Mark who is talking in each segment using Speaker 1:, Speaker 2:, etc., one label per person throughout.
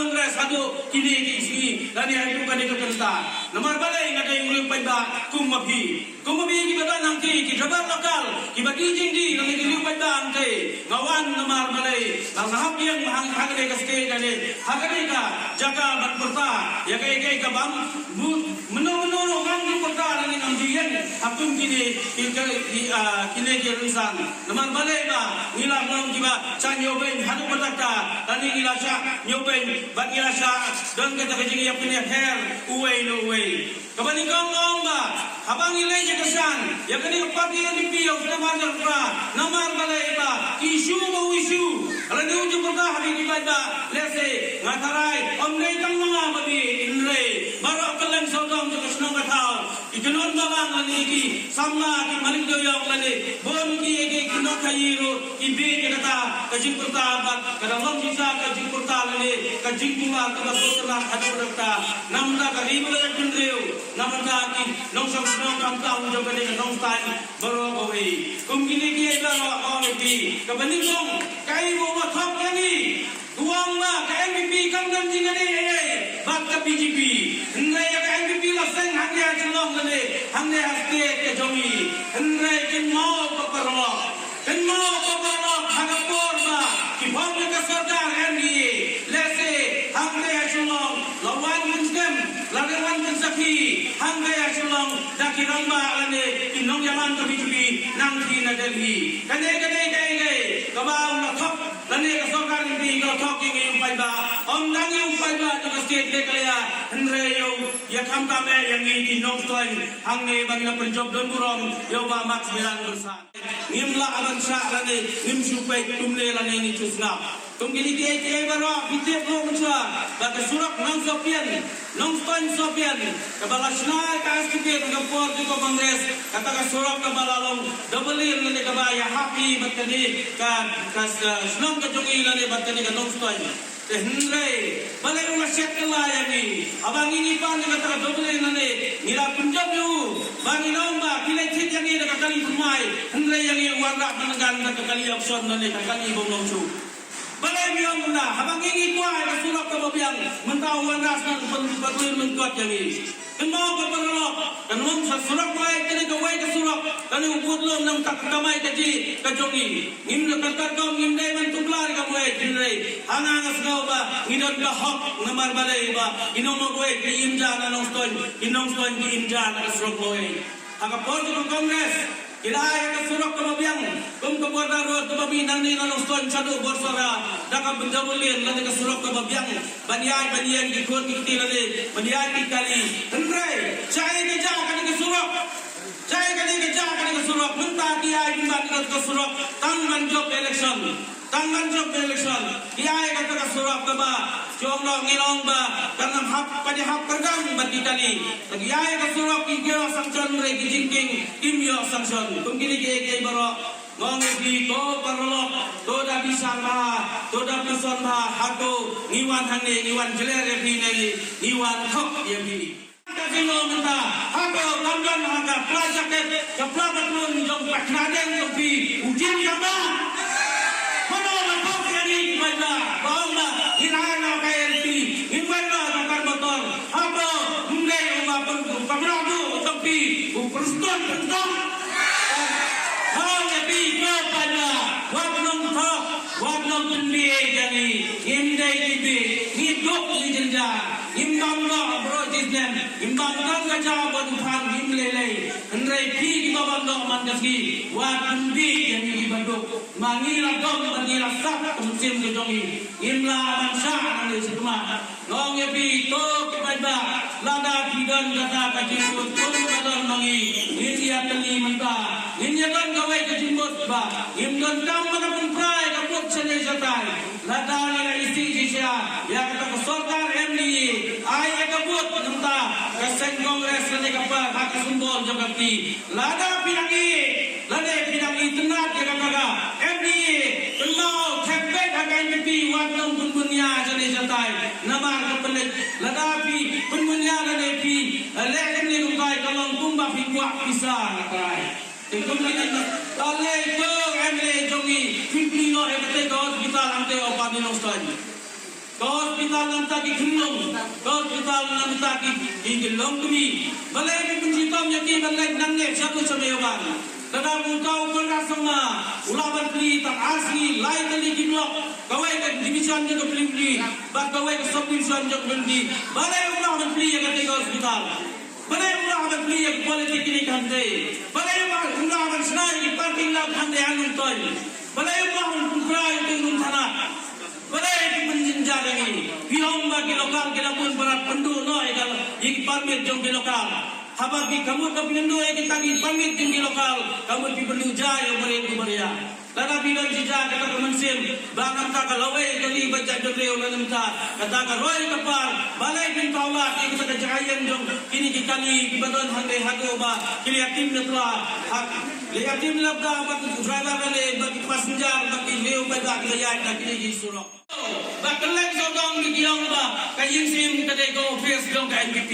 Speaker 1: Kongres ado kini isi lani itu kan itu kenta. Nomor balai ngada yang mulai pada kumabi kita nanti kita lokal kita dijindi lani kita pada ante ngawan nomor balai nahap yang hagade kaske dane hagade ka jaga berperta ya kai ka bang menurut orang berperta lani namjian akum kini kini kirisan nomor balai ba ngilang nong jiba sanyoben hadu bertakta lani ngilasha nyoben bagi rasa dan kita kejing yang punya hair uway no way kabani kong ba habang ilay je kesan ya kani pati yang dipiau sudah majar pra namar balai ba isu mau isu kalau dia ujuk berkah hari di baca lese ngatarai omlei tang mga babi inre baru kalian sodong je kesnong katau ikenon babang lani ki sama ki malik doyong lani bon ki ege kinok kayiro ibe je kata kajing pertabat kadang bisa kajing pertalani kajing bunga kebetulan hadu berta namda karibu yang kendriu namda ki nong nong kamtang jaga dengan nong tan baru kowe kumkini ki eda lo olepi kebeningong kai mo thok yani tuang ma ka MVP kam dam jingani bak ka BJP ngai ka MVP la sang hangya chlong ne hangya haste ke jomi ngai kin mau paparlo hagapor ma ki bhom ka sarkar yani lese hangya chlong lawan munskem lawan sakhi hangya chlong dakirang ma ane inong yaman ka BJP nang thi na Delhi kane kabang na thok lani ka sarkar ni ka thok ki umpai ba om dang umpai ba to state le kaya andre yo ya tham ta me yang ni nong toy hang ne bang na penjob don burom yo ba max bilang bersa ngimla aban sa lani ngim supai tumle lani ni chusna tum gini ke baro bite ko mcha ba ka surak nang sopian nong toy sopian ka balasna ka skite ka por ko kongres kata ka surak ka balalong double lani ka ba ya happy batani ka senang kejongi lani batani ka nong toy Hendra, balai rumah syakil lah yang ni. Abang ini pan dekat terus double lani. Nira Punjab tu, bang ini nombor pilih cik yang ni dekat kali kumai. Hendra yang ni warna menegan dekat kali option lani dekat kali bong su. Balai biang benda, abang ini kuai ke surat ke babiang mentau warna sekarang betul menguat yang ni. Kemau ke perlok, kenum surat kuai kini kuai ke surat, kini ukut lom nam tak kamai kaji kejongi. Ngim lekat kau ngim dai mentuklar kamu jinrai. Anang asgau ba ngidon ka hok namar balai ba inong mo kuai ki imja na nong stoin ki imja na surat kuai. Aga por ke kongres Ilahai ka surat ka mabiang kum ka borda ro ka babi nang ni nong stoin sadu borsara daka benjabulin lani ka surat ka mabiang banian di kon ki tilale banian ki kali hendrai cai ke ja ka ni surat cai ka ni ja ka ni surat munta ki ai bin ka surat tangman job election kiai kata ka surat ka ba chong lo ngilong ba kanam hap padi hap kergang bati kali kiai ka surat ki ge sangchon re ki jingking kim yo sangchon tum kini ge baro ngong di to parlo to da bisang ba to da pison ba hato niwan hane niwan jelere bi ne niwan thok ye bi kasino menta hato lamdan haga plajak ke plabat nun jong patnaden to bi ujin jamba Baiklah, baiklah. Hirana KLP, baiklah nakar motor. Apa? Mulai umapun pemerabu tapi persatuan. Hanya tiga pada waktu pendidik jadi indai tibi hidup di jenja. Imbang bro jisnem, imbang kerja bertuhan imlele. Hendrai pi bawang mandasi. Waktu yang dibanduk. Mangira dom mangira sak musim kejongi imla mansa nang semua ngong yepi to kibaiba lada pidan kata kajibut pun badon mangi india teli menta india kan gawe kajibut ba imdon kam manapun prai kaput sene jatai lada ni isi jisia ya kata sarkar MDA ai kaput menta kaseng kongres ne kapal hak simbol jogati lada pidangi tenat ke kata MDA mau campaign akan mimpi waktu penbunya jadi jantai namar kepelik ladapi penbunya ladapi lekan ni lukai kalau tumba fikwa bisa nakai itu kita tale itu MDA jongi mimpi no ekte dos kita ante opani nostalgia hospital nanti kinlong, hospital nanti kinlong kami. Balai penjitom yang balai nangge satu semewan. Dalam kau berasama ulaban beli tak asli lain kali kinlok. Kawai ke division juga beli, bak kawai ke subdivision juga beli. Balai ulaban beli yang kata hospital. Balai ulaban beli yang politik ini kante. Balai ulaban senai parking lot kante anun toy. Balai ulaban kumprai dengan tanah. Balai menjinjar ini. Bilang bagi lokal kita pun berat pendu no egal iki pamit jong di lokal. Habagi kamu kapindu iki tagi pamit jong di lokal. Kamu perlu jaya mereka beria. Lada bilang jija kata kemensim bahkan tak kalawai kali baca dobreu nanamta kata karoi kapar balai bin taulat iki kata jayan jong kini kali badon hande hagoba kini yatim netla yatim labda bagi driver kali bagi passenger bagi leu pada gaya tak kini surok bakalek sodong digiang ba kayin sim kata go face dong ka NPP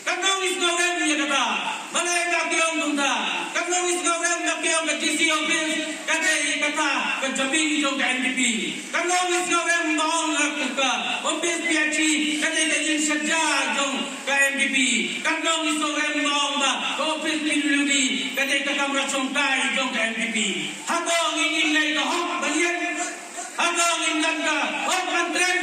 Speaker 1: kanong isgawem ya kata balai ka kiong tunda kanong isgawem ka kiong ka GC office kata ke Jambi jong ka NPP kanong isgawem baon ka office PHC kata yin sajja jong ka NPP kanong isgawem baon ba office PWD kata kamra songkai jong ka NPP hatong ingin lai ka hok balian hatong ingin ka hok mantren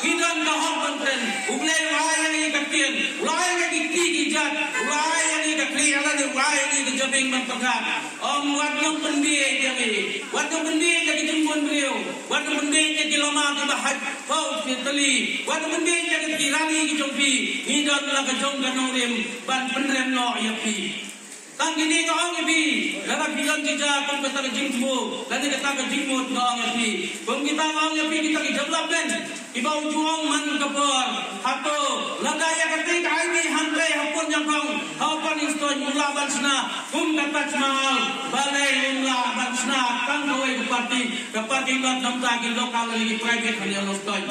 Speaker 1: hidan ka hok mantren ublay wala ni katien wala ni kijat wala ni kakli ala ni wala ni kejabing mantengah wadong pendie jami wadong pendie jadi jembon beliau wadong pendie jadi lama ke bahat kau fitli wadong pendie jadi kirani ke jompi hidan la ke jong ganong rim ban penrem no yapi tang gini ko ang yapi lada bilang jija kon kata ke jingmu lada kata ke jingmu no ang yapi kung kita ang yapi kita ke jablab den ibau juang man kapor hato lada ya kata kai ni hantai hapon yang kong hapon istoi mula bansna kata mahal balai mula bansna kang kawai parti lot namta ki lokal lagi private hanya lostoi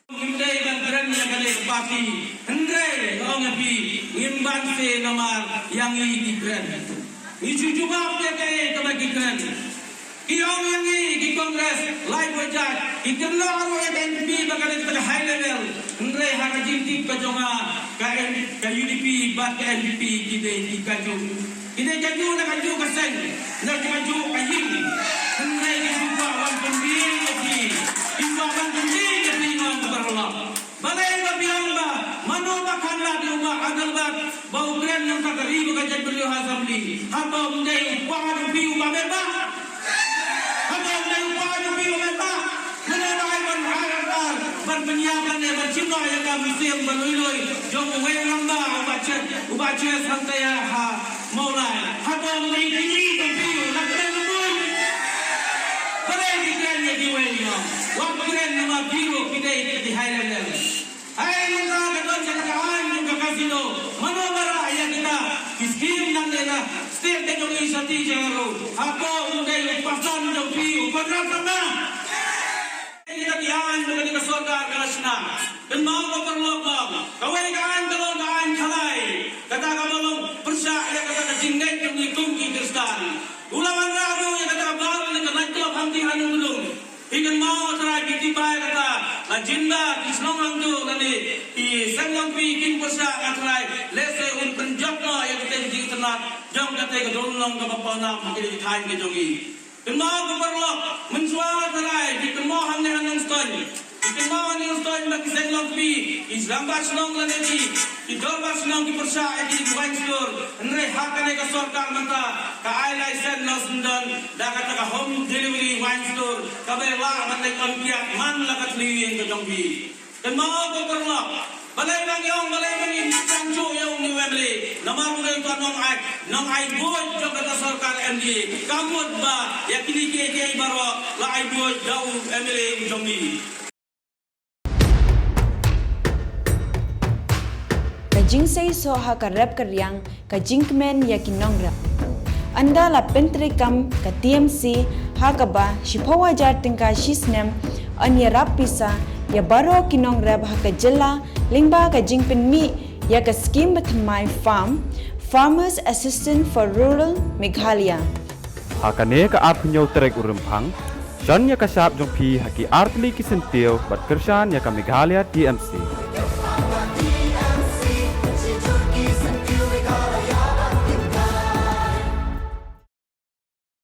Speaker 1: Hindai dan keren yang ada parti, hindai orang api, imban se nomor yang ini keren. Isu juga dia kaya kebagi keren. Kiong yang ini di Kongres, live wajah, ikan lo arwah yang NPP bakal kita high level. Hindai harga jintik kejonga, ke UDP, bat ke NPP kita di kaju. Kita kaju nak kaju keseng, nak kaju kajing. Hindai disuka wan pembeli lagi, disuka wan pembeli. Balai babiang ba, mano makanlah di rumah adal ba, bau keren yang tak ribu kajian beliau hasabli. Apa mendai upah jupi upah beba? Apa mendai upah jupi upah beba? Menerai berharap berpenyiapan yang bercinta yang kami siap berlui-lui. Jom wei lamba ubaca santai ha maulai. Apa mendai tinggi jupi nak keren pun. Balai keren yang diwei. Waktu keren nama biru kita di Highland. Hai kita kedon cakaran juga kasino. Mano bara ya kita skim nang dena state teknologi sati jangaro. Apa undai pasan jopi upadra sama. Kita dian dengan kesorga kalasna. Dan mau berlokong. Kawai kan kalau kan kalai. Kata kamu persa ya kata jinggai jeng tunggi kristal. Ulawan rabu ya kata baru dengan naik hamti hanung belum. Ikan mau terai biti bay kata agenda kisnong lang tu nani I senang pi kin persa atrai lese un penjok no yang kita jing tenat jong kata ke dolong ke bapana makili thain ke jongi ikan mau ke perlok mensuara terai ikan mau hangne hanung stoi ikan mau hanung stoi mak senang pi Islam basnong lagi idol basnong ki persa di wine store nre hakane ke sorkar mata ka ai license no sundan da kata ka home delivery wine store kabe la mande konpiak man la katli ke jongbi dan mau ko perlok balai bang yong balai bang sanjo yong ni wemle namar mulai to nong ai boy jong kata sorkar MD kamut ba yakini ke baro la ai boy dau MLA jongbi
Speaker 2: Kajing say so ha ka rap karyang kajing kmen yakin nongra. Anda la pentrikam ka TMC ha ka ba shipawa jar tingka shisnem anya rap pisa ya baro kinong rap ha ka jela lingba ka jingpen mi ya ka scheme with my farm Farmers Assistant for Rural Meghalaya.
Speaker 3: Ha ka ne ka apnyo trek urempang Shan ya kasap jong pi haki artli kisentil bat kershan ya ka Meghalaya TMC.